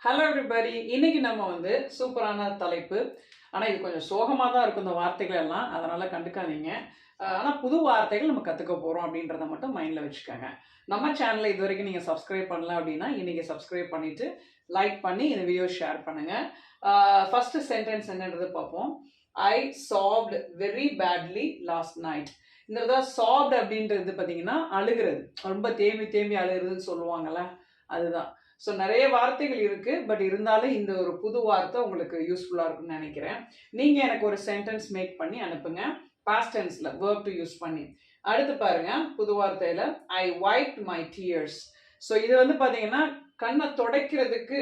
Hello everybody. இன்னைக்கு நம்ம சூப்பரான தலைப்பு. ஆனால் இது கொஞ்சம் சோகமாக தான் இருக்கும் இந்த வார்த்தைகள் எல்லாம், அதனால் கண்டுக்காதீங்க. ஆனால் புது வார்த்தைகள் நம்ம கற்றுக்க போகிறோம் அப்படின்றத மட்டும் மைண்டில் வச்சுக்கோங்க. நம்ம சேனலை இது வரைக்கும் நீங்கள் சப்ஸ்கிரைப் பண்ணல அப்படின்னா இன்றைக்கி சப்ஸ்கிரைப் பண்ணிவிட்டு லைக் பண்ணி இந்த வீடியோ ஷேர் பண்ணுங்கள். ஃபஸ்ட்டு சென்டென்ஸ் என்னன்றது பார்ப்போம். I sobbed very badly last night. இந்த சாப்ட் அப்படின்றது பார்த்தீங்கன்னா அழுகிறது, ரொம்ப தேம்பி தேம்பி அழுகிறதுன்னு சொல்லுவாங்கள்ல, அதுதான். ஸோ நிறைய வார்த்தைகள் இருக்குது, பட் இருந்தாலும் இந்த ஒரு புது வார்த்தை உங்களுக்கு யூஸ்ஃபுல்லாக இருக்குன்னு நினைக்கிறேன். நீங்கள் எனக்கு ஒரு சென்டென்ஸ் மேக் பண்ணி அனுப்புங்க, பாஸ்ட் டென்ஸில் வேர்ப் டு யூஸ் பண்ணி. அடுத்து பாருங்க, புது வார்த்தையில் ஐ வைப்ட் மை டியர்ஸ். ஸோ இது பார்த்தீங்கன்னா கண்ணை துடைக்கிறதுக்கு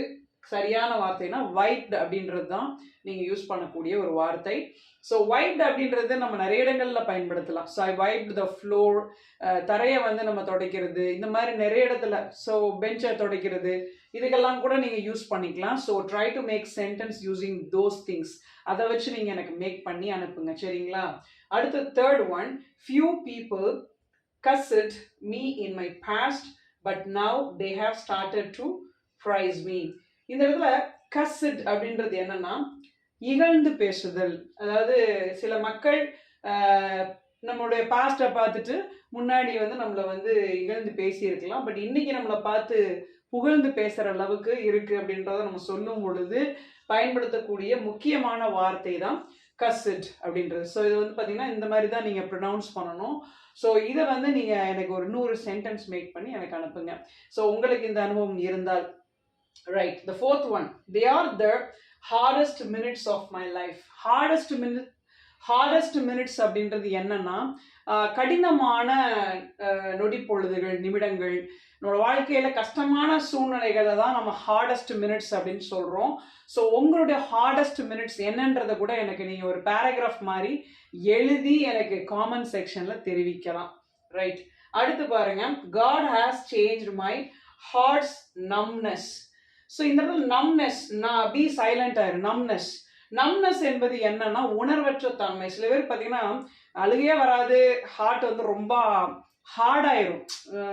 சரியான வார்த்தைனா வைப்ட் அப்படின்றது தான் நீங்கள் யூஸ் பண்ணக்கூடிய ஒரு வார்த்தை. ஸோ வைப்ட் அப்படின்றது நம்ம நிறைய இடங்களில் பயன்படுத்தலாம். So I wiped the floor, தரையை நம்ம துடைக்கிறது, இந்த மாதிரி நிறைய இடத்துல. ஸோ பெஞ்சை துடைக்கிறது, இதுக்கெல்லாம் கூட நீங்கள் யூஸ் பண்ணிக்கலாம். So try to make sentence using those things. அதை வச்சு நீங்கள் எனக்கு மேக் பண்ணி அனுப்புங்க, சரிங்களா? அடுத்து third one, few people cussed me in my past but now they have started to praise me. இந்த இடத்துல கஸ்ட் அப்படின்றது என்னன்னா இகழ்ந்து பேசுதல். அதாவது சில மக்கள் நம்மளுடைய பாஸ்டை பார்த்துட்டு முன்னாடி நம்மளை இகழ்ந்து பேசியிருக்கலாம், பட் இன்னைக்கு நம்மளை பார்த்து புகழ்ந்து பேசுகிற அளவுக்கு இருக்குது அப்படின்றத நம்ம சொல்லும் பொழுது பயன்படுத்தக்கூடிய முக்கியமான வார்த்தை தான் கஸ்ட் அப்படின்றது. ஸோ இது பார்த்தீங்கன்னா இந்த மாதிரி தான் நீங்கள் ப்ரொனவுன்ஸ் பண்ணணும். ஸோ இதை நீங்கள் எனக்கு ஒரு 100 சென்டென்ஸ் மேக் பண்ணி எனக்கு அனுப்புங்க. ஸோ உங்களுக்கு இந்த அனுபவம் இருந்தால். Right, the fourth one, they are the hardest minutes of my life. hardest minutes அப்படின்றது என்னன்னா கடினமான நொடி பொழுதுகள், நிமிடங்கள், நம்மளோட வாழ்க்கையில கஷ்டமான சூழ்நிலைகளை தான் நம்ம ஹார்டஸ்ட் மினிட்ஸ் அப்படின்னு சொல்றோம். ஸோ உங்களுடைய ஹார்டஸ்ட் மினிட்ஸ் என்னன்றதை கூட எனக்கு நீங்க ஒரு பேராகிராஃப் மாதிரி எழுதி எனக்கு காமெண்ட் செக்ஷன்ல தெரிவிக்கலாம். ரைட், அடுத்து பாருங்க, God has changed my heart's numbness. So இந்த இடத்துல நம்னஸ், நான் பி சைலண்ட் ஆயிரும். நம்னஸ் என்பது என்னன்னா உணர்வற்ற தன்மை. சில பேர் பார்த்தீங்கன்னா அழுகையே வராது, ஹார்ட் ரொம்ப ஹார்டாயிரும்,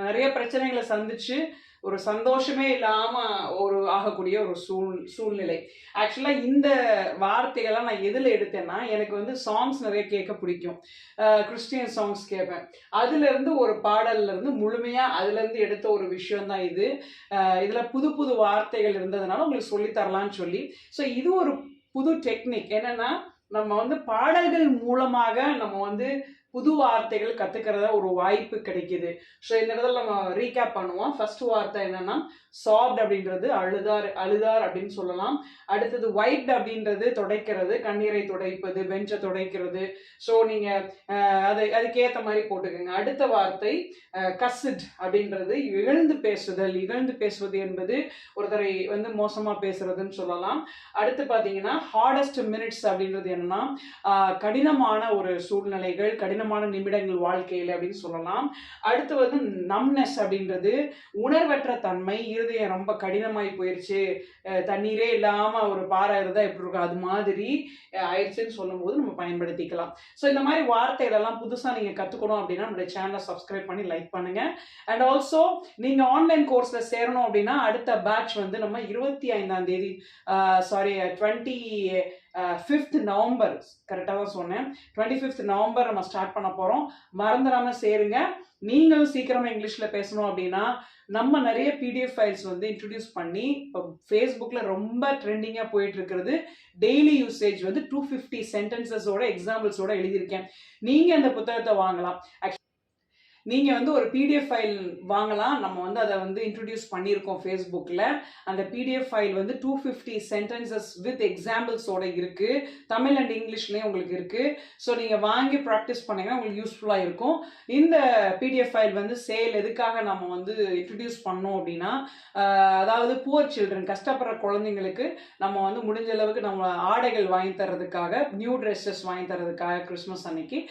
நிறைய பிரச்சனைகளை சந்திச்சு ஒரு சந்தோஷமே இல்லாமல் ஆகக்கூடிய ஒரு சூழ்நிலை. ஆக்சுவலாக இந்த வார்த்தைகள்லாம் நான் எதில் எடுத்தேன்னா, எனக்கு சாங்ஸ் நிறைய கேட்க பிடிக்கும், கிறிஸ்டியன் சாங்ஸ் கேட்பேன். அதுலேருந்து ஒரு பாடல்லேருந்து முழுமையாக அதுலேருந்து எடுத்த ஒரு விஷயம்தான் இது. இதில் புது புது வார்த்தைகள் இருந்ததுனால உங்களுக்கு சொல்லித்தரலான்னு சொல்லி. ஸோ இது ஒரு புது டெக்னிக். என்னென்னா நம்ம பாடல்கள் மூலமாக நம்ம புது வார்த்தைகள் கற்றுக்கிறத ஒரு வாய்ப்பு கிடைக்கிது. ஸோ இந்த இடத்துல நம்ம ரீகேப் பண்ணுவோம். ஃபர்ஸ்ட் வார்த்தை என்னன்னா சாப்ட் அப்படின்றது அழுதார் அப்படின்னு சொல்லலாம். அடுத்தது வைப்ட் அப்படின்றது துடைக்கிறது, கண்ணீரை துடைப்பது, பெஞ்சை துடைக்கிறது. ஸோ நீங்கள் அதுக்கேற்ற மாதிரி போட்டுக்கோங்க. அடுத்த வார்த்தை கஸ்ட் அப்படின்றது இகழ்ந்து பேசுவது என்பது ஒருத்தரை மோசமாக பேசுறதுன்னு சொல்லலாம். அடுத்து பார்த்தீங்கன்னா ஹார்டஸ்ட் மினிட்ஸ் அப்படின்றது என்னன்னா கடினமான ஒரு சூழ்நிலைகள், கடினமான நிமிடங்கள் வாழ்க்கையில் அப்படின்னு சொல்லலாம். அடுத்து நம்னஸ் அப்படின்றது உணர்வற்ற தன்மை, இருதயம் ரொம்ப கடினமாய் போயிடுச்சு, தண்ணீரே இல்லாம ஒரு பாறை இருந்தா எப்படி இருக்கும் அது மாதிரி ஆயிடுச்சுன்னு சொல்லும் போது நம்ம பயன்படுத்திக்கலாம். ஸோ இந்த மாதிரி வார்த்தைகள் எல்லாம் புதுசா நீங்க கத்துக்கணும் அப்படின்னா நம்மளுடைய சேனலை சப்ஸ்கிரைப் பண்ணி லைக் பண்ணுங்க. அண்ட் ஆல்சோ நீங்க ஆன்லைன் கோர்ஸ்ல சேரணும் அப்படின்னா அடுத்த பேட்ச் நம்ம 25ஆம் தேதி 25th நவம்பர், கரெக்டாக தான் சொன்னேன், 25th நவம்பர் நம்ம ஸ்டார்ட் பண்ண போகிறோம். மறந்துடாம சேருங்க. நீங்களும் சீக்கிரமாக இங்கிலீஷில் பேசணும் அப்படின்னா நம்ம நிறைய பிடிஎஃப் ஃபைல்ஸ் இன்ட்ரடியூஸ் பண்ணி இப்போ ஃபேஸ்புக்கில் ரொம்ப ட்ரெண்டிங்காக போயிட்டு இருக்கிறது டெய்லி யூசேஜ் 250 சென்டென்சஸோட எக்ஸாம்பிள்ஸோட எழுதியிருக்கேன். நீங்கள் அந்த புத்தகத்தை வாங்கலாம். நீங்கள் ஒரு பிடிஎஃப் ஃபைல் வாங்கலாம். நம்ம அதை இன்ட்ரடியூஸ் பண்ணியிருக்கோம் ஃபேஸ்புக்கில். அந்த பிடிஎஃப் ஃபைல் 250 சென்டென்சஸ் வித் எக்ஸாம்பிள்ஸோட இருக்குது. தமிழ் அண்ட் இங்கிலீஷ்லேயும் உங்களுக்கு இருக்குது. ஸோ நீங்கள் வாங்கி ப்ராக்டிஸ் பண்ணிங்கன்னா உங்களுக்கு யூஸ்ஃபுல்லாக இருக்கும். இந்த பிடிஎஃப் ஃபைல் சேல் எதுக்காக நம்ம இன்ட்ரடியூஸ் பண்ணோம் அப்படின்னா, அதாவது புவர் சில்ட்ரன், கஷ்டப்படுற குழந்தைங்களுக்கு நம்ம முடிஞ்ச அளவுக்கு நம்ம ஆடைகள் வாங்கி தர்றதுக்காக, நியூ ட்ரெஸ்ஸஸ் வாங்கி தர்றதுக்காக கிறிஸ்மஸ் அன்னைக்கு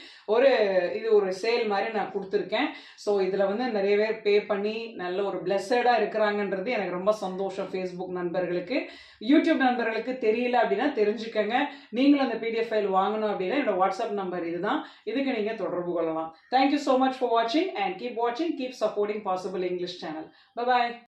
இது ஒரு சேல் மாதிரி நான் கொடுத்துருக்கேன். ஸோ இதில் நிறைய பேர் பே பண்ணி நல்ல ஒரு பிளெஸடாக இருக்கிறாங்கன்றது எனக்கு ரொம்ப சந்தோஷம். ஃபேஸ்புக் நண்பர்களுக்கு, யூடியூப் நண்பர்களுக்கு தெரியல அப்படின்னா தெரிஞ்சுக்கங்க. நீங்களும் அந்த பிடிஎஃப் ஃபைல் வாங்கணும் அப்படின்னா என்னோட வாட்ஸ்அப் நம்பர் இதுதான், இதுக்கு நீங்கள் தொடர்பு கொள்ளலாம். தேங்க்யூ ஸோ மச் ஃபார் வாட்சிங் அண்ட் கீப் வாட்சிங், keep supporting possible English channel. Bye bye.